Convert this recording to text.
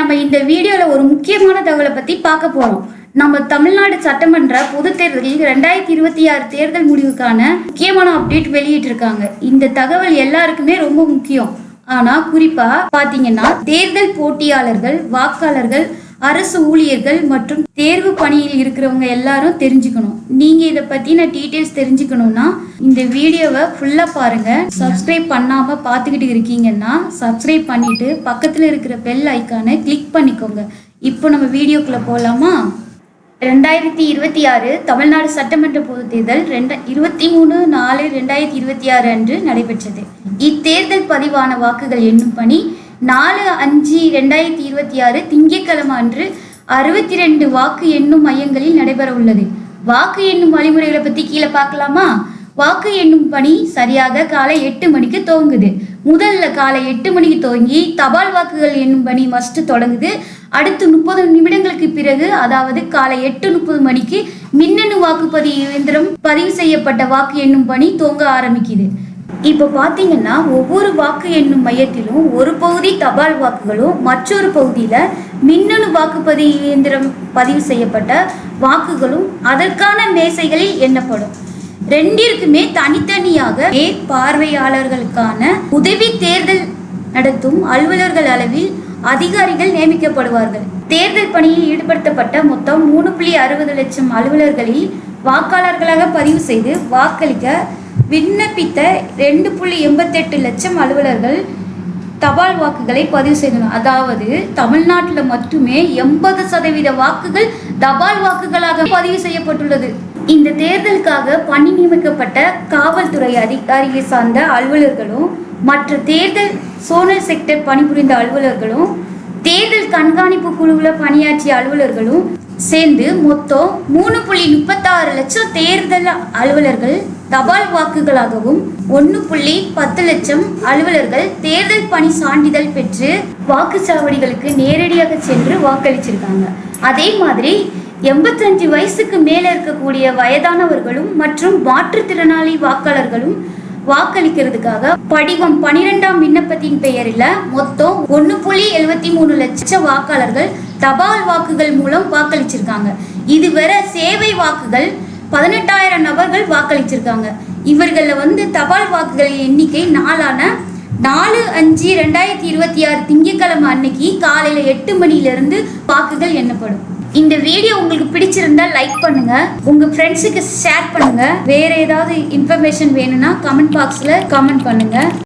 நம்ம இந்த வீடியோல ஒரு முக்கியமான தகவலை பத்தி பார்க்க போறோம். நம்ம தமிழ்நாடு சட்டமன்ற பொது தேர்தலில் 2026 தேர்தல் முடிவுக்கான முக்கியமான அப்டேட் வெளியிட்டிருக்காங்க. இந்த தகவல் எல்லாருக்குமே ரொம்ப முக்கியம். ஆனா குறிப்பா பாத்தீங்கன்னா தேர்தல் போட்டியாளர்கள், வாக்காளர்கள், அரசு ஊழியர்கள் மற்றும் தேர்வு பணியில் இருக்கிறவங்க எல்லாரும் தெரிஞ்சுக்கணும். நீங்க இதை பத்தின டீடைல்ஸ் தெரிஞ்சுக்கணும்னா இந்த வீடியோவை ஃபுல்லா பாருங்க. சப்ஸ்கிரைப் பண்ணாம பார்த்துக்கிட்டு இருக்கீங்கன்னா சப்ஸ்கிரைப் பண்ணிட்டு பக்கத்துல இருக்கிற பெல் ஐக்கானை கிளிக் பண்ணிக்கோங்க. இப்போ நம்ம வீடியோக்குள்ள போலாமா? 2026 தமிழ்நாடு சட்டமன்ற பொது தேர்தல் 23/4/2026 அன்று நடைபெற்றது. இத்தேர்தல் பதிவான வாக்குகள் எண்ணும் பணி 4/5/2026 திங்கட்கிழமை அன்று 62 வாக்கு எண்ணும் மையங்களில் நடைபெற உள்ளது. வாக்கு எண்ணும் வழிமுறைகளை பத்தி கீழே பார்க்கலாமா? வாக்கு எண்ணும் பணி சரியாக காலை 8 மணிக்கு துவங்குது. முதல்ல காலை 8 மணிக்கு துவங்கி தபால் வாக்குகள் எண்ணும் பணி மஸ்ட் தொடங்குது. அடுத்து 30 நிமிடங்களுக்கு பிறகு, அதாவது காலை 8:30 மணிக்கு மின்னணு வாக்குப்பதிவு இயந்திரம் பதிவு செய்யப்பட்ட வாக்கு எண்ணும் பணி துவங்க ஆரம்பிக்குது. இப்போ பார்த்தீங்கன்னா ஒவ்வொரு வாக்கு எண்ணும் மையத்திலும் ஒரு பகுதி தபால் வாக்குகளும் மற்றொரு பகுதியில மின்னணு வாக்குப்பதிவு இயந்திரம் பதிவு செய்யப்பட்ட வாக்குகளும் அதற்கான மேசைகளில் எண்ணப்படும். ரெண்டிற்குமே தனித்தனியாக பார்வையாளர்களுக்கான உதவி தேர்தல் நடத்தும் அலுவலர்கள் அளவில் அதிகாரிகள் நியமிக்கப்படுவார்கள். தேர்தல் பணியில் ஈடுபடுத்தப்பட்ட மொத்தம் 3.60 லட்சம் அலுவலர்களில் வாக்காளர்களாக பதிவு செய்து வாக்களிக்க விண்ணப்பித்த 2.88 லட்சம் அலுவலர்கள் தபால் வாக்குகளை பதிவு செய்தனர். அதாவது தமிழ்நாட்டில் மட்டுமே 80% வாக்குகள் தபால் வாக்குகளாக பதிவு செய்யப்பட்டுள்ளது. இந்த தேர்தலுக்காக பணி நியமிக்கப்பட்ட காவல்துறை அதிகாரியை சார்ந்த அலுவலர்களும் மற்ற தேர்தல் சோனல் செக்டர் பணிபுரிந்த அலுவலர்களும் தேர்தல் கண்காணிப்பு குழுவில் பணியாற்றிய அலுவலர்களும் சேர்ந்து மொத்தம் 3.36 லட்சம் தேர்தல் அலுவலர்கள் தபால் வாக்குகளாகவும் 1.10 லட்சம் அலுவலர்கள் தேர்தல் பணி சான்றிதழ் பெற்று வாக்குச்சாவடிகளுக்கு நேரடியாக சென்று வாக்களிச்சிருக்காங்க. அதே மாதிரி 85 வயசுக்கு மேல இருக்கக்கூடிய வயதானவர்களும் மற்றும் மாற்றுத்திறனாளி வாக்காளர்களும் வாக்களிக்கிறதுக்காக படிவம் 12ஆம் விண்ணப்பத்தின் பெயரில் மொத்தம் 1.73 லட்சம் வாக்காளர்கள் தபால் வாக்குகள் மூலம் வாக்களிச்சிருக்காங்க. இதுவரை சேவை வாக்குகள் 18,000 நபர்கள் வாக்களிச்சிருக்காங்க. இவர்களில் தபால் வாக்குகளின் எண்ணிக்கை 4/5/2026 திங்கட்கிழமை அன்னைக்கு காலையில 8 மணியிலிருந்து வாக்குகள் எண்ணப்படும். இந்த வீடியோ உங்களுக்கு பிடிச்சிருந்தா லைக் பண்ணுங்க, உங்க ஃப்ரெண்ட்ஸுக்கு ஷேர் பண்ணுங்க. வேற ஏதாவது இன்ஃபர்மேஷன் வேணும்னா கமெண்ட் பாக்ஸ்ல கமெண்ட் பண்ணுங்க.